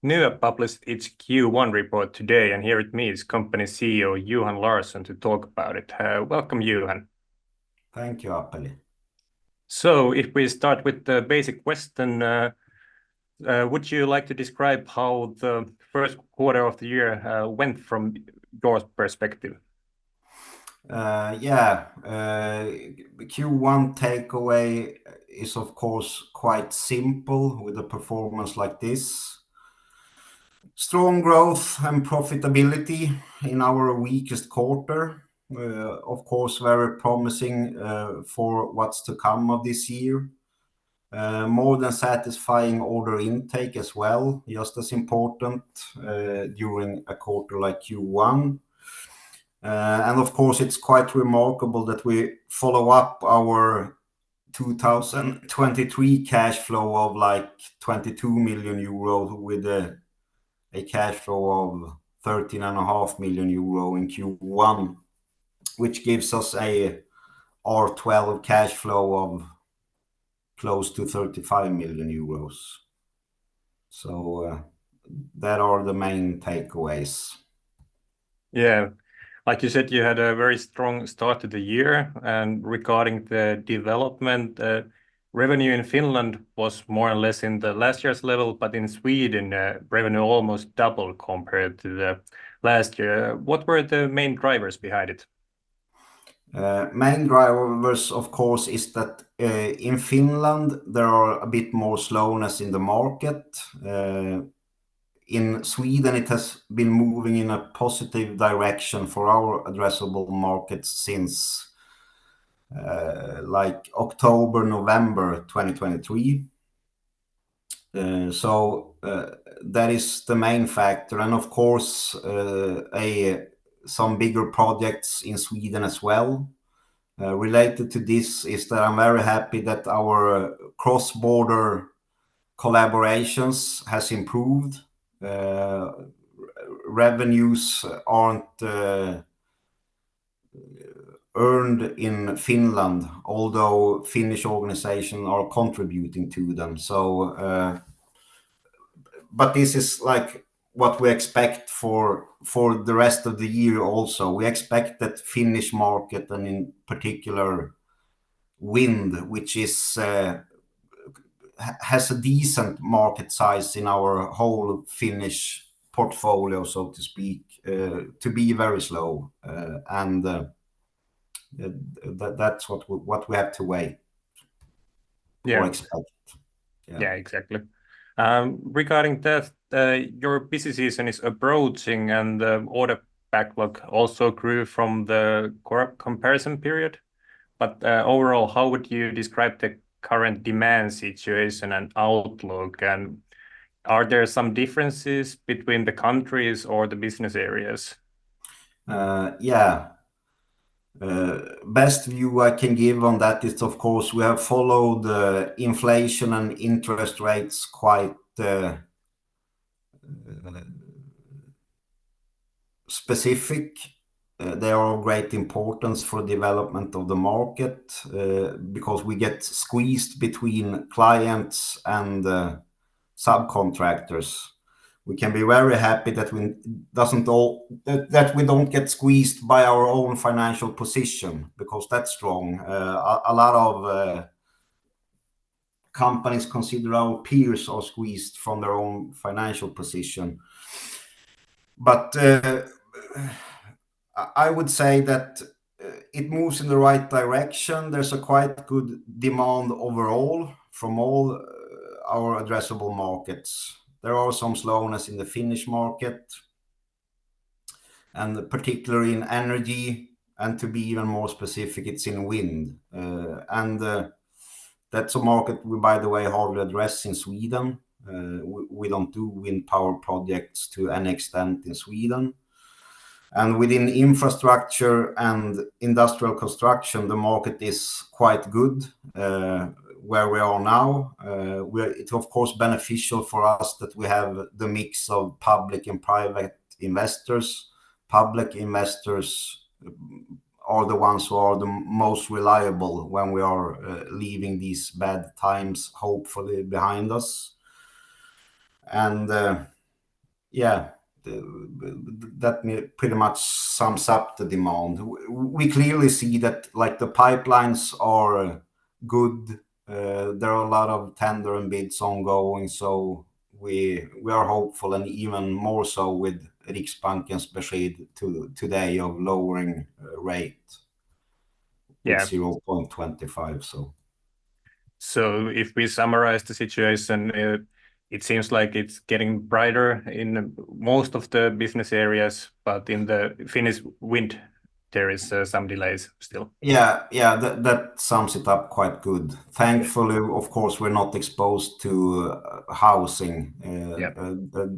NYAB published its Q1 report today, and here with me is company CEO Johan Larsson to talk about it. Welcome, Johan. Thank you, Apeli. So, if we start with the basic question, would you like to describe how the first quarter of the year went from your perspective? Q1 takeaway is of course quite simple with a performance like this. Strong growth and profitability in our weakest quarter. Of course, very promising for what's to come of this year. More than satisfying order intake as well, just as important during a quarter like Q1. And of course, it's quite remarkable that we follow up our 2023 cash flow of like 22 million euro with a cash flow of 13.5 million euro in Q1, which gives us a R12 cash flow of close to 35 million euros. So that are the main takeaways. Yeah, like you said, you had a very strong start to the year, and regarding the development, revenue in Finland was more or less in the last year's level, but in Sweden, revenue almost doubled compared to the last year. What were the main drivers behind it? Main drivers, of course, is that in Finland, there are a bit more slowness in the market. In Sweden, it has been moving in a positive direction for our addressable markets since like October, November 2023. So that is the main factor. And of course, some bigger projects in Sweden as well. Related to this is that I'm very happy that our cross-border collaborations has improved. Revenues aren't earned in Finland, although Finnish organizations are contributing to them. So, but this is like what we expect for the rest of the year also. We expect that Finnish market, and in particular wind, which is has a decent market size in our whole Finnish portfolio, so to speak, to be very slow. And that's what we have to wait or expect. Yeah, exactly. Regarding that, your busy season is approaching, and the order backlog also grew from the comparison period. But overall, how would you describe the current demand situation and outlook? And are there some differences between the countries or the business areas? Best view I can give on that is, of course, we have followed inflation and interest rates quite specific. They are of great importance for development of the market because we get squeezed between clients and subcontractors. We can be very happy that we don't get squeezed by our own financial position, because that's strong. A lot of companies consider our peers are squeezed from their own financial position. But I would say that it moves in the right direction. There's a quite good demand overall from all our addressable markets. There are some slowness in the Finnish market, and particularly in energy, and to be even more specific, it's in wind. That's a market we, by the way, hardly address in Sweden. We don't do wind power projects to any extent in Sweden. And within infrastructure and industrial construction, the market is quite good where we are now. It's of course beneficial for us that we have the mix of public and private investors. Public investors are the ones who are the most reliable when we are leaving these bad times hopefully behind us. And Yeah, that pretty much sums up the demand. We clearly see that like the pipelines are good. There are a lot of tender and bids ongoing, so we are hopeful, and even more so with Riksbanken's besked today of lowering rate with Yeah. 0.25. So if we summarize the situation, it seems like it's getting brighter in most of the business areas, but in the Finnish wind, there is some delays still. Yeah, that sums it up quite good. Thankfully, of course, we're not exposed to housing. Yeah.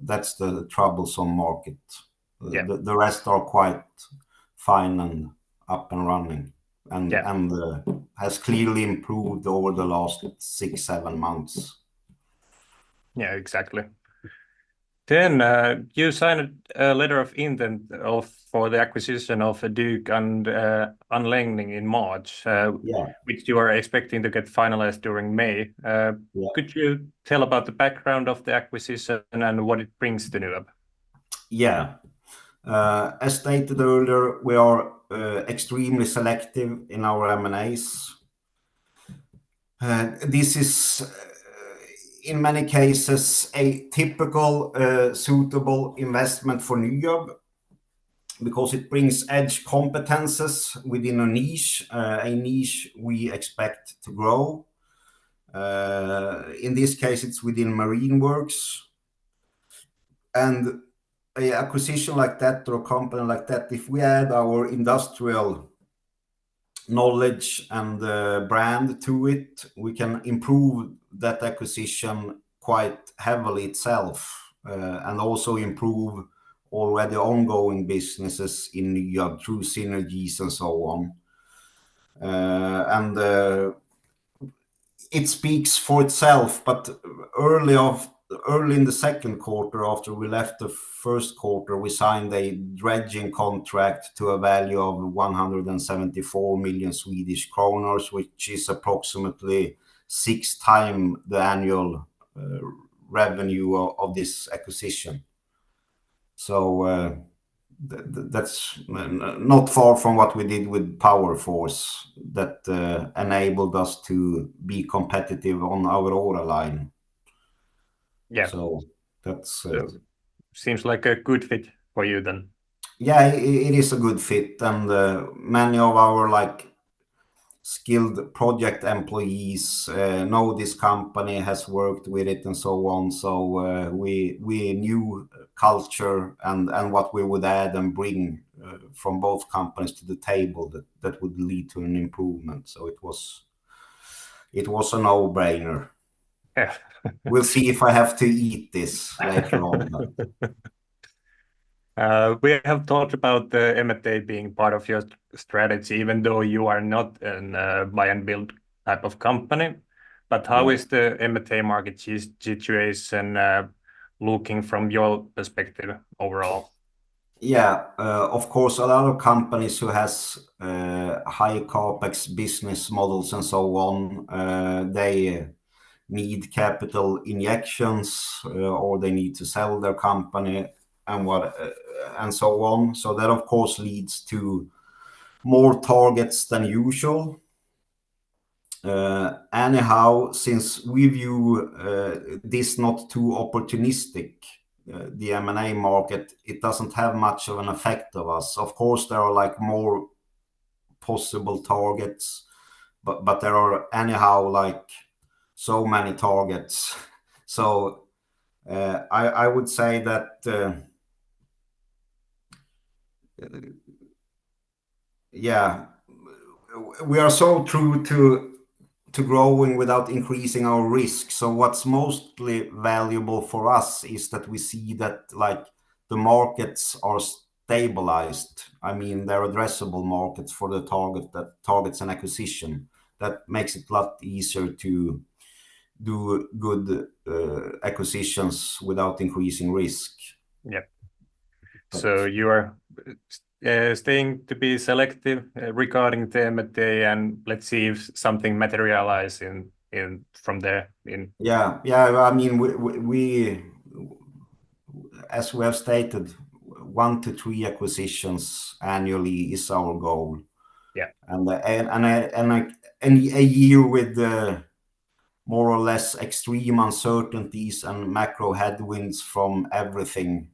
That's the troublesome market. Yeah. The rest are quite fine and up and running, and Yeah. has clearly improved over the last 6-7 months. Yeah, exactly. Then you signed a letter of intent for the acquisition of Dyk Anläggning in March, Yeah, which you are expecting to get finalized during May. yeah. Could you tell about the background of the acquisition and what it brings to NYAB? Yeah. As stated earlier, we are extremely selective in our M&As. This is, in many cases, a typical suitable investment for NYAB because it brings edge competences within a niche we expect to grow. In this case, it's within marine works. And an acquisition like that or a company like that, if we add our industrial knowledge and brand to it, we can improve that acquisition quite heavily itself, and also improve already ongoing businesses in NYAB through synergies and so on. And it speaks for itself, but early in the second quarter, after we left the first quarter, we signed a dredging contract to a value of 174 million Swedish kronor, which is approximately 6 times the annual revenue of this acquisition. So that's not far from what we did with Power Force that enabled us to be competitive on our order line. Yeah. So that's seems like a good fit for you then. Yeah, it is a good fit, and many of our skilled project employees know this company, has worked with it, and so on. So we knew culture and what we would add and bring from both companies to the table that would lead to an improvement. So it was a no-brainer. Yeah. We'll see if I have to eat this later on. We have talked about the M&A being part of your strategy, even though you are not a buy and build type of company. But how is the M&A market situation looking from your perspective overall? Yeah, of course, a lot of companies who has high capex business models and so on, they need capital injections or they need to sell their company and so on. So that of course leads to more targets than usual. Anyhow, since we view this not too opportunistic, the M&A market, it doesn't have much of an effect of us. Of course, there are more possible targets, but there are anyhow so many targets. So I would say that yeah, we are so true to growing without increasing our risk. So what's mostly valuable for us is that we see that the markets are stabilized. I mean, they're addressable markets for the targets and acquisition. That makes it a lot easier to do good acquisitions without increasing risk. Yeah. So you are staying to be selective regarding the M&A, and let's see if something materializes in from there. Yeah. I mean, we as we have stated, 1 to 3 acquisitions annually is our goal. Yeah. And a year with more or less extreme uncertainties and macro headwinds from everything,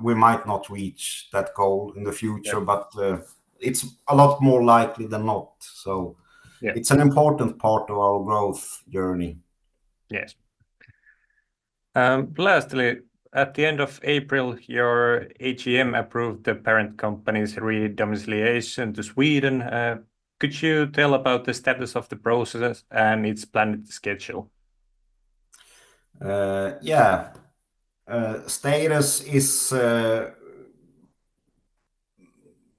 we might not reach that goal in the future, but it's a lot more likely than not. So it's an important part of our growth journey. Yes. Lastly, at the end of April, your AGM approved the parent company's re-domiciliation to Sweden. Could you tell about the status of the process and its planned schedule? Yeah. Status is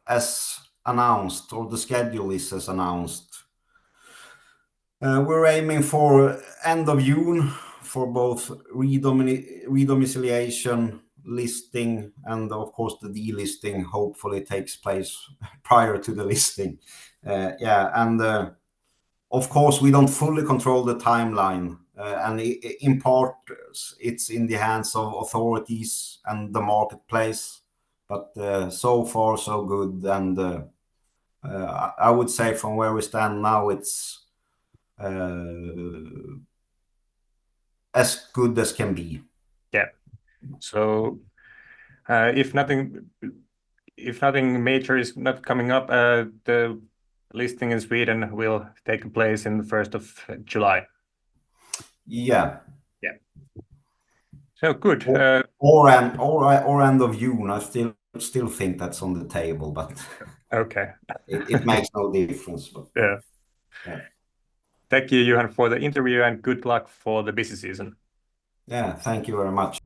as announced, or the schedule is as announced. We're aiming for end of June for both re-domiciliation, listing, and of course the delisting hopefully takes place prior to the listing. Of course we don't fully control the timeline, and in part it's in the hands of authorities and the marketplace, but so far so good. And I would say from where we stand now, it's as good as can be. Yeah. So if nothing major is not coming up, the listing in Sweden will take place in the 1st of July. Yeah. Yeah. So good. Or end of June. I still think that's on the table, but okay. it makes no difference. But yeah. Thank you, Johan, for the interview, and good luck for the busy season. Yeah, thank you very much.